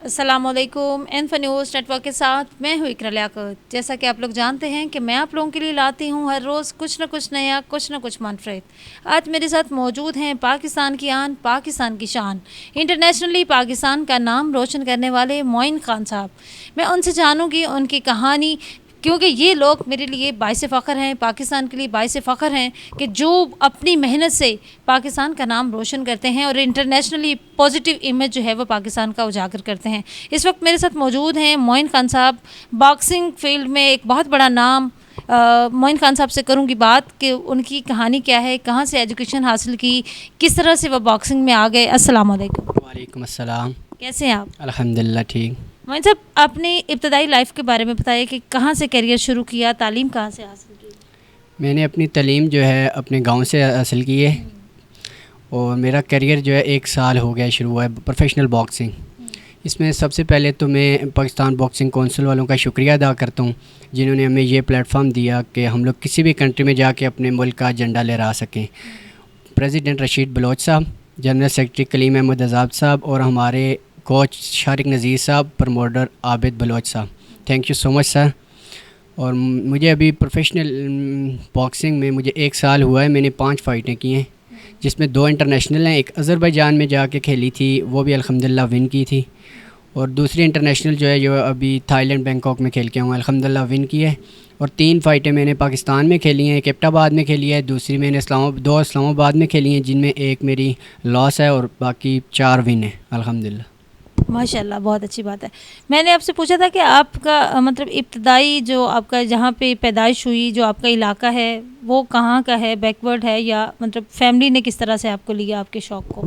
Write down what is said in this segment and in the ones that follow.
السلام علیکم، info news net work کے ساتھ میں ہوں اقرا لیاقت۔ جیسا کہ آپ لوگ جانتے ہیں کہ میں آپ لوگوں کے لیے لاتی ہوں ہر روز کچھ نہ کچھ نیا، کچھ نہ کچھ منفرد۔ آج میرے ساتھ موجود ہیں پاکستان کی آن، پاکستان کی شان، انٹرنیشنلی پاکستان کا نام روشن کرنے والے معین خان صاحب۔ میں ان سے جانوں گی ان کی کہانی، کیونکہ یہ لوگ میرے لیے باعث فخر ہیں، پاکستان کے لیے باعث فخر ہیں کہ جو اپنی محنت سے پاکستان کا نام روشن کرتے ہیں اور انٹرنیشنلی پازیٹیو امیج جو ہے وہ پاکستان کا اجاگر کرتے ہیں۔ اس وقت میرے ساتھ موجود ہیں معین خان صاحب، باکسنگ فیلڈ میں ایک بہت بڑا نام۔ معین خان صاحب سے کروں گی بات کہ ان کی کہانی کیا ہے، کہاں سے ایجوکیشن حاصل کی، کس طرح سے وہ باکسنگ میں آ گئے۔ السلام علیکم۔ وعلیکم السلام۔ کیسے ہیں آپ؟ الحمدللہ ٹھیک۔ معین صاحب، اپنی ابتدائی لائف کے بارے میں بتائیے کہ کہاں سے کیریئر شروع کیا، تعلیم کہاں سے حاصل کی؟ میں نے اپنی تعلیم جو ہے اپنے گاؤں سے حاصل کی ہے، اور میرا کیریئر جو ہے 1 سال ہو گیا شروع ہوا ہے پروفیشنل باکسنگ۔ اس میں سب سے پہلے تو میں پاکستان باکسنگ کونسل والوں کا شکریہ ادا کرتا ہوں، جنہوں نے ہمیں یہ پلیٹ فارم دیا کہ ہم لوگ کسی بھی کنٹری میں جا کے اپنے ملک کا جھنڈا لہرا سکیں۔ پریزیڈنٹ رشید بلوچ صاحب، جنرل سیکرٹری کلیم احمد عذاب صاحب، اور ہمارے کوچ شارق نذیر صاحب، پروموٹر عابد بلوچ صاحب، تھینک یو سو مچ سر۔ اور مجھے ابھی پروفیشنل باکسنگ میں مجھے 1 سال ہوا ہے، میں نے 5 فائٹیں کی ہیں، جس میں 2 انٹرنیشنل ہیں۔ ایک آذربائیجان میں جا کے کھیلی تھی، وہ بھی الحمدللہ ون کی تھی، اور دوسری انٹرنیشنل جو ہے جو ابھی تھائی لینڈ بینکاک میں کھیل کے ہوں الحمدللہ ون کی ہے۔ اور 3 فائٹیں میں نے پاکستان میں کھیلی ہیں، ایک ایبٹ آباد میں کھیلی ہے، دوسری میں نے دو اسلام آباد میں کھیلی ہیں، جن میں ایک میری لاس ہے اور باقی 4 ون ہیں الحمدللہ۔ ماشاء اللہ، بہت اچھی بات ہے۔ میں نے آپ سے پوچھا تھا کہ آپ کا مطلب ابتدائی جو آپ کا جہاں پہ پیدائش ہوئی، جو آپ کا علاقہ ہے وہ کہاں کا ہے، بیکورڈ ہے، یا مطلب فیملی نے کس طرح سے آپ کو لیا، آپ کے شوق کو؟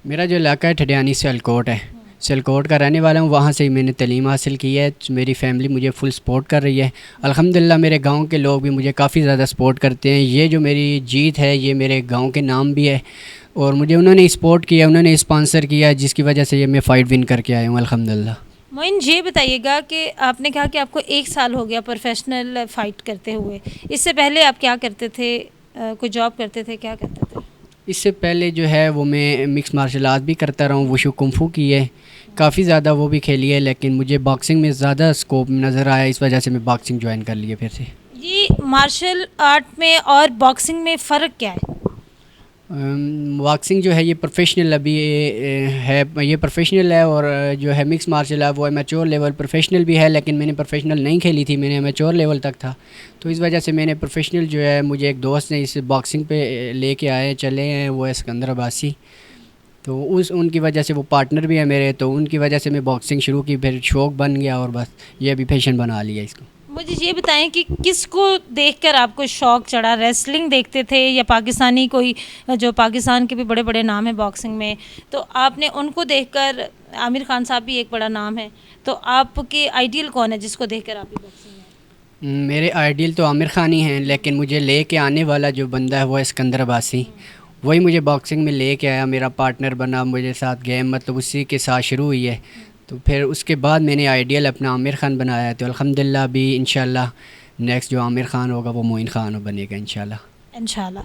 میرا جو علاقہ ہے ٹھڈیانی سیالکوٹ ہے، سیالکوٹ کا رہنے والا ہوں، وہاں سے ہی میں نے تعلیم حاصل کی ہے۔ میری فیملی مجھے فل سپورٹ کر رہی ہے الحمدللہ۔ میرے گاؤں کے لوگ بھی مجھے کافی زیادہ سپورٹ کرتے ہیں۔ یہ جو میری جیت ہے یہ میرے گاؤں کے نام بھی ہے، اور مجھے انہوں نے سپورٹ کیا، انہوں نے اسپانسر کیا، جس کی وجہ سے یہ میں فائٹ ون کر کے آیا ہوں الحمدللہ۔ معین، یہ بتائیے گا کہ آپ نے کہا کہ آپ کو 1 سال ہو گیا پروفیشنل فائٹ کرتے ہوئے، اس سے پہلے آپ کیا کرتے تھے؟ کوئی جاب کرتے تھے، کیا کرتے تھے؟ اس سے پہلے جو ہے وہ میں مکس مارشل آرٹ بھی کرتا رہا ہوں، وشو کنفو کی ہے، کافی زیادہ وہ بھی کھیلی ہے، لیکن مجھے باکسنگ میں زیادہ سکوپ نظر آیا، اس وجہ سے میں باکسنگ جوائن کر لیا پھر سے۔ یہ مارشل آرٹ میں اور باکسنگ میں فرق کیا ہے؟ باکسنگ جو ہے یہ پروفیشنل ابھی ہے، یہ پروفیشنل ہے، اور جو ہے مکس مارشل آرٹ وہ میچور لیول پروفیشنل بھی ہے، لیکن میں نے پروفیشنل نہیں کھیلی تھی، میں نے میچور لیول تک تھا، تو اس وجہ سے میں نے پروفیشنل جو ہے، مجھے ایک دوست نے اس باکسنگ پہ لے کے آئے چلے ہیں، وہ ہے سکندر عباسی، تو ان کی وجہ سے وہ پارٹنر بھی ہے میرے، تو ان کی وجہ سے میں باکسنگ شروع کی، پھر شوق بن گیا، اور بس یہ ابھی پیشن بنا لیا اس کو۔ مجھے یہ بتائیں کہ کس کو دیکھ کر آپ کو شوق چڑھا؟ ریسلنگ دیکھتے تھے یا پاکستانی کوئی، جو پاکستان کے بھی بڑے بڑے نام ہیں باکسنگ میں، تو آپ نے ان کو دیکھ کر، عامر خان صاحب بھی ایک بڑا نام ہے، تو آپ کے آئیڈیل کون ہے جس کو دیکھ کر آپ بھی باکسنگ میں؟ میرے آئیڈیل تو عامر خان ہی ہیں، لیکن مجھے لے کے آنے والا جو بندہ ہے وہ ہے سکندر عباسی، وہی مجھے باکسنگ میں لے کے آیا، میرا پارٹنر بنا، مجھے ساتھ گیم مطلب اسی کے ساتھ شروع ہوئی ہے، تو پھر اس کے بعد میں نے آئیڈیل اپنا عامر خان بنایا، تو الحمدللہ ابھی انشاءاللہ نیکسٹ جو عامر خان ہوگا وہ معین خان بنے گا انشاءاللہ۔ انشاءاللہ۔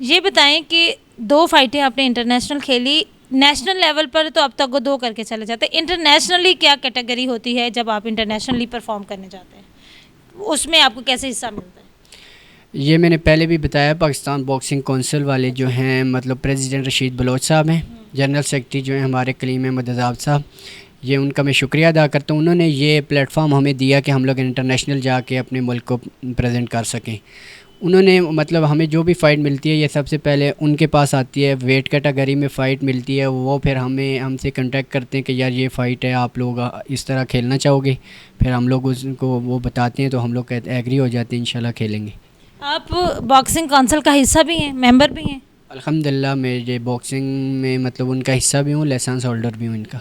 یہ بتائیں کہ 2 فائٹیں آپ نے انٹرنیشنل کھیلی، نیشنل لیول پر تو اب تک وہ 2 کر کے چلے جاتے ہیں، انٹرنیشنلی کیا کیٹیگری ہوتی ہے جب آپ انٹرنیشنلی پرفارم کرنے جاتے ہیں، اس میں آپ کو کیسے حصہ ملتا ہے؟ یہ میں نے پہلے بھی بتایا، پاکستان باکسنگ کونسل والے جو ہیں مطلب پریزیڈنٹ رشید بلوچ صاحب ہیں، جنرل سیکرٹری جو ہیں ہمارے کلیم احمد عذاب صاحب، یہ ان کا میں شکریہ ادا کرتا ہوں، انہوں نے یہ پلیٹ فارم ہمیں دیا کہ ہم لوگ انٹرنیشنل جا کے اپنے ملک کو پریزنٹ کر سکیں۔ انہوں نے مطلب ہمیں جو بھی فائٹ ملتی ہے یہ سب سے پہلے ان کے پاس آتی ہے، ویٹ کیٹیگری میں فائٹ ملتی ہے، وہ پھر ہم سے کنٹیکٹ کرتے ہیں کہ یار یہ فائٹ ہے، آپ لوگ اس طرح کھیلنا چاہو گے، پھر ہم لوگ اس کو وہ بتاتے ہیں، تو ہم لوگ ایگری ہو جاتے ہیں، انشاءاللہ کھیلیں گے۔ آپ باکسنگ کونسل کا حصہ بھی ہیں، ممبر بھی ہیں؟ الحمدللہ میں یہ باکسنگ میں مطلب ان کا حصہ بھی ہوں، لائسنس ہولڈر بھی ہوں ان کا۔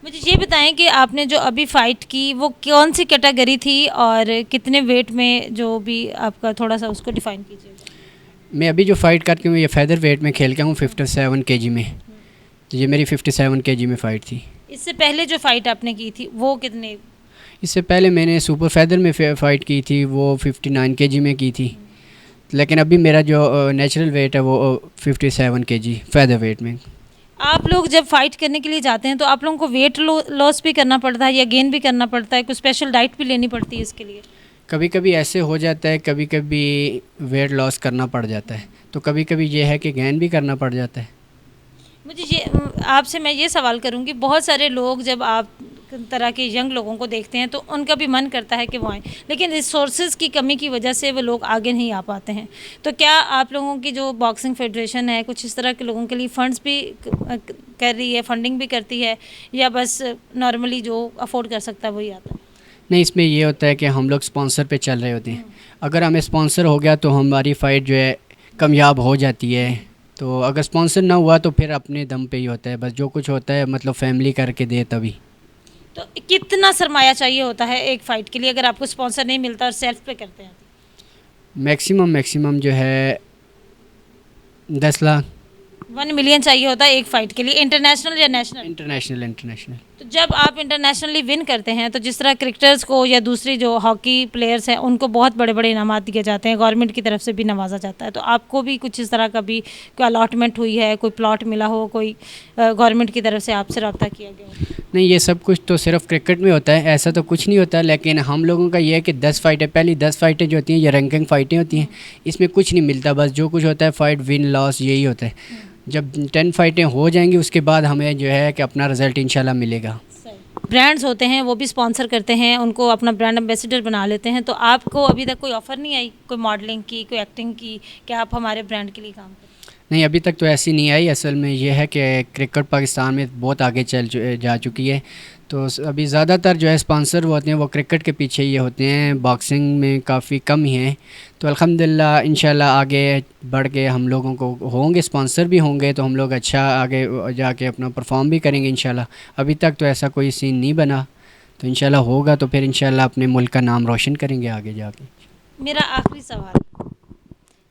مجھے یہ بتائیں کہ آپ نے جو ابھی فائٹ کی وہ کون سی کیٹیگری تھی اور کتنے ویٹ میں، جو بھی آپ کا تھوڑا سا اس کو ڈیفائن کیجیے گا۔ میں ابھی جو فائٹ کرتی ہوں یہ فیدر ویٹ میں کھیل کے ہوں 57 kg میں، تو یہ میری 57 kg میں فائٹ تھی۔ اس سے پہلے جو فائٹ آپ نے کی تھی وہ کتنے؟ اس سے پہلے میں نے سپر فیدر میں فائٹ کی تھی، وہ 59 kg میں کی تھی، لیکن ابھی میرا جو نیچرل ویٹ ہے وہ 57 kg فیدر ویٹ میں۔ آپ لوگ جب فائٹ کرنے کے لیے جاتے ہیں تو آپ لوگوں کو ویٹ لاس بھی کرنا پڑتا ہے یا گین بھی کرنا پڑتا ہے, کوئی اسپیشل ڈائٹ بھی لینی پڑتی ہے اس کے لیے؟ کبھی کبھی ایسے ہو جاتا ہے, کبھی کبھی ویٹ لاس کرنا پڑ جاتا ہے, تو کبھی کبھی یہ ہے کہ گین بھی کرنا پڑ جاتا ہے. مجھے یہ آپ سے میں یہ سوال کروں گی, بہت سارے لوگ جب آپ طرح کے ینگ لوگوں کو دیکھتے ہیں تو ان کا بھی من کرتا ہے کہ وہ آئیں, لیکن ریسورسز کی کمی کی وجہ سے وہ لوگ آگے نہیں آ پاتے ہیں. تو کیا آپ لوگوں کی جو باکسنگ فیڈریشن ہے کچھ اس طرح کے لوگوں کے لیے فنڈز بھی کر رہی ہے, فنڈنگ بھی کرتی ہے, یا بس نارملی جو افورڈ کر سکتا ہے وہی آتا ہے؟ نہیں, اس میں یہ ہوتا ہے کہ ہم لوگ اسپانسر پہ چل رہے ہوتے ہیں. اگر ہمیں اسپانسر ہو گیا تو ہماری فائٹ جو ہے کامیاب ہو جاتی ہے. تو اگر اسپانسر نہ ہوا تو پھر اپنے دم پہ ہی ہوتا ہے, بس جو کچھ ہوتا ہے مطلب فیملی کر کے دے تبھی. تو کتنا سرمایہ چاہیے ہوتا ہے ایک فائٹ کے لیے اگر آپ کو اسپانسر نہیں ملتا اور سیلف پہ کرتے ہیں؟ میکسیمم جو ہے 10 لاکھ. 1 ملین چاہیے ہوتا ہے ایک فائٹ کے لیے, انٹرنیشنل یا نیشنل؟ انٹرنیشنل. تو جب آپ انٹرنیشنلی ون کرتے ہیں تو جس طرح کرکٹرز کو یا دوسری جو ہاکی پلیئرز ہیں ان کو بہت بڑے بڑے انعامات دیے جاتے ہیں, گورنمنٹ کی طرف سے بھی نوازا جاتا ہے, تو آپ کو بھی کچھ اس طرح کا بھی کوئی الاٹمنٹ ہوئی ہے, کوئی پلاٹ ملا ہو, کوئی گورنمنٹ کی طرف سے آپ سے رابطہ کیا گیا ہو؟ نہیں, یہ سب کچھ تو صرف کرکٹ میں ہوتا ہے, ایسا تو کچھ نہیں ہوتا. لیکن ہم لوگوں کا یہ ہے کہ 10 فائٹیں, پہلی 10 فائٹیں جو ہوتی ہیں یہ رینکنگ فائٹیں ہوتی ہیں, اس میں کچھ نہیں ملتا, بس جو کچھ ہوتا ہے فائٹ ون لاس یہی ہوتا ہے. جب 10 فائٹیں ہو جائیں گی اس کے بعد ہمیں جو ہے کہ اپنا رزلٹ انشاءاللہ ملے گا. برانڈز ہوتے ہیں وہ بھی اسپانسر کرتے ہیں, ان کو اپنا برانڈ ایمبیسیڈر بنا لیتے ہیں, تو آپ کو ابھی تک کوئی آفر نہیں آئی کوئی ماڈلنگ کی, کوئی ایکٹنگ کی کہ آپ ہمارے برانڈ کے لیے کام کریں؟ نہیں, ابھی تک تو ایسی نہیں آئی. اصل میں یہ ہے کہ کرکٹ پاکستان میں بہت آگے جا چکی ہے, تو ابھی زیادہ تر جو ہے اسپانسر وہ ہوتے ہیں وہ کرکٹ کے پیچھے یہ ہوتے ہیں, باکسنگ میں کافی کم ہی ہیں. تو الحمدللہ انشاءاللہ آگے بڑھ کے ہم لوگوں کو ہوں گے, اسپانسر بھی ہوں گے, تو ہم لوگ اچھا آگے جا کے اپنا پرفارم بھی کریں گے انشاءاللہ. ابھی تک تو ایسا کوئی سین نہیں بنا, تو انشاءاللہ ہوگا تو پھر انشاءاللہ اپنے ملک کا نام روشن کریں گے آگے جا کے. میرا آخری سوال,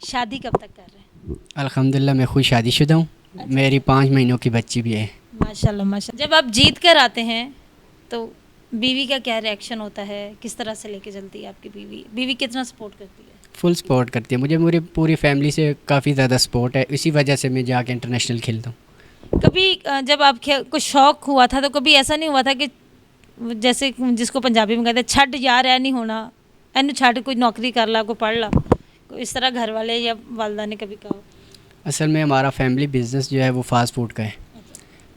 شادی کب تک کر رہے ہیں؟ الحمدللہ میں خود شادی شدہ ہوں, میری 5 مہینوں کی بچی بھی ہے. ماشاءاللہ ماشاءاللہ. جب آپ جیت کر آتے ہیں تو بیوی کا کیا ریئیکشن ہوتا ہے, کس طرح سے لے کے چلتی ہے آپ کی بیوی کتنا سپورٹ کرتی ہے؟ فل سپورٹ کرتی ہے مجھے, میری پوری فیملی سے کافی زیادہ سپورٹ ہے, اسی وجہ سے میں جا کے انٹرنیشنل کھیلتا ہوں. کبھی جب آپ کچھ شوق ہوا تھا تو کبھی ایسا نہیں ہوا تھا کہ جیسے جس کو پنجابی میں کہتے ہیں چھڈ یار ہے نہیں ہونا, اینو چھڈ کوئی نوکری کر لا, کوئی پڑھ لا, کوئی اس طرح گھر والے یا والدہ نے کبھی کہا؟ اصل میں ہمارا فیملی بزنس جو ہے وہ فاسٹ فوڈ کا ہے,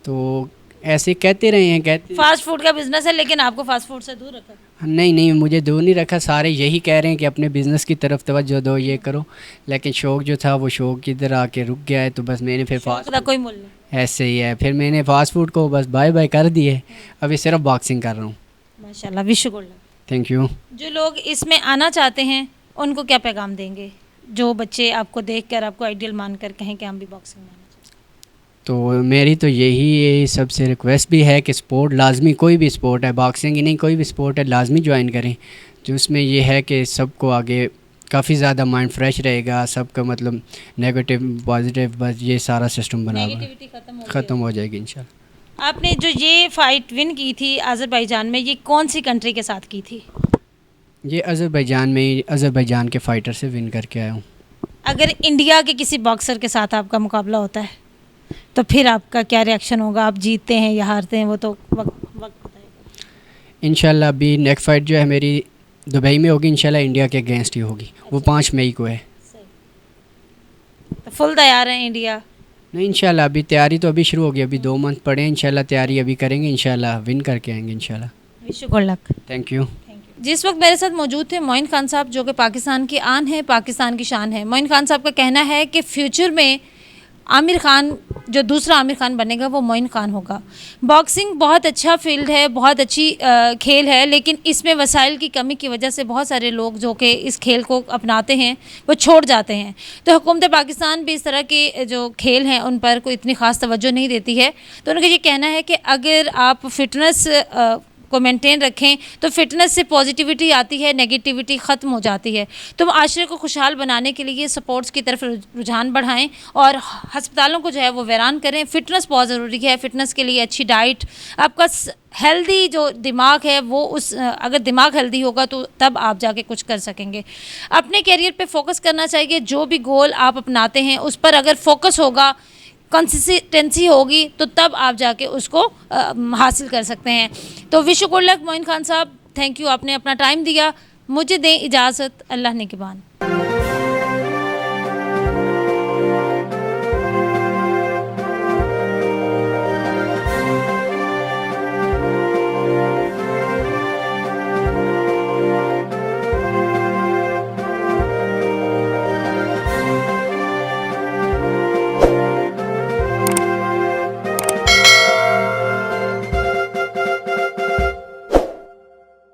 تو ایسے کہتے رہے ہیں فاسٹ فوڈ کا بزنس ہے لیکن آپ کو فاسٹ فوڈ سے دور رکھا؟ نہیں, مجھے دور نہیں رکھا, سارے یہی کہہ رہے ہیں کہ اپنے بزنس کی طرف توجہ دو, یہ کرو, لیکن شوق جو تھا وہ شوق ادھر آ کے رک گیا ہے. تو بس میں نے پھر فاسٹ کوئی مول نہیں, ایسے ہی ہے, پھر میں نے فاسٹ فوڈ کو بس بائے بائے کر دیے, ابھی صرف باکسنگ کر رہا ہوں. ماشاءاللہ, wish you good luck. Thank you. جو لوگ اس میں آنا چاہتے ہیں ان کو کیا پیغام دیں گے, جو بچے آپ کو دیکھ کر آپ کو آئیڈیل مان کر کہیں کہ ہم بھی باکسنگ میں آنا چاہتے ہیں؟ تو میری تو یہی سب سے ریکویسٹ بھی ہے کہ سپورٹ لازمی, کوئی بھی سپورٹ ہے, باکسنگ ہی نہیں کوئی بھی سپورٹ ہے, لازمی جوائن کریں. جو اس میں یہ ہے کہ سب کو آگے کافی زیادہ مائنڈ فریش رہے گا, سب کا مطلب نیگیٹو پازیٹیو بس یہ سارا سسٹم بنا ہوا ہے, ختم ہو جائے گی انشاءاللہ. آپ نے جو یہ فائٹ ون کی تھی آذربائیجان میں, یہ کون سی کنٹری کے ساتھ کی تھی؟ یہ آذربائیجان کے فائٹر سے ون کر کے آیا ہوں. اگر انڈیا کے کسی باکسر کے ساتھ آپ کا مقابلہ ہوتا ہے تو پھر آپ کا کیا ریئیکشن ہوگا, آپ جیتتے ہیں یا ہارتے ہیں وہ تو وقت بتائے گا. انشاءاللہ ابھی نیکسٹ فائٹ جو ہے میری دبئی میں ہوگی, انشاءاللہ انڈیا کے اگینسٹ ہی ہوگی, وہ 5 مئی کو ہے. تو فل تیار ہیں انڈیا؟ نہیں, انشاءاللہ ابھی تیاری تو ابھی شروع ہوگی, ابھی 2 منتھ پڑے ہیں, انشاءاللہ تیاری ابھی کریں گے, انشاءاللہ ون کر کے آئیں گے انشاءاللہ. Wish you good luck. Thank you. جس وقت میرے ساتھ موجود تھے معین خان صاحب, جو کہ پاکستان کی آن ہے, پاکستان کی شان ہے. معین خان صاحب کا کہنا ہے کہ فیوچر میں عامر خان, جو دوسرا عامر خان بنے گا وہ معین خان ہوگا. باکسنگ بہت اچھا فیلڈ ہے, بہت اچھی کھیل ہے, لیکن اس میں وسائل کی کمی کی وجہ سے بہت سارے لوگ جو کہ اس کھیل کو اپناتے ہیں وہ چھوڑ جاتے ہیں. تو حکومت پاکستان بھی اس طرح کے جو کھیل ہیں ان پر کوئی اتنی خاص توجہ نہیں دیتی ہے. تو ان کا یہ کہنا ہے کہ اگر آپ فٹنس کو مینٹین رکھیں تو فٹنس سے پازیٹیوٹی آتی ہے, نیگیٹیوٹی ختم ہو جاتی ہے. تو معاشرے کو خوشحال بنانے کے لیے سپورٹس کی طرف رجحان بڑھائیں اور ہسپتالوں کو جو ہے وہ ویران کریں. فٹنس بہت ضروری ہے, فٹنس کے لیے اچھی ڈائٹ, آپ کا ہیلدی جو دماغ ہے وہ اگر دماغ ہیلدی ہوگا تو تب آپ جا کے کچھ کر سکیں گے. اپنے کیریئر پہ فوکس کرنا چاہیے, جو بھی گول آپ اپناتے ہیں اس پر اگر فوکس ہوگا, کنسسٹنسی ہوگی تو تب آپ جا کے اس کو حاصل کر سکتے ہیں. تو wish you good luck Moin Khan صاحب, تھینک یو, آپ نے اپنا ٹائم دیا. مجھے دیں اجازت, اللہ نگہبان.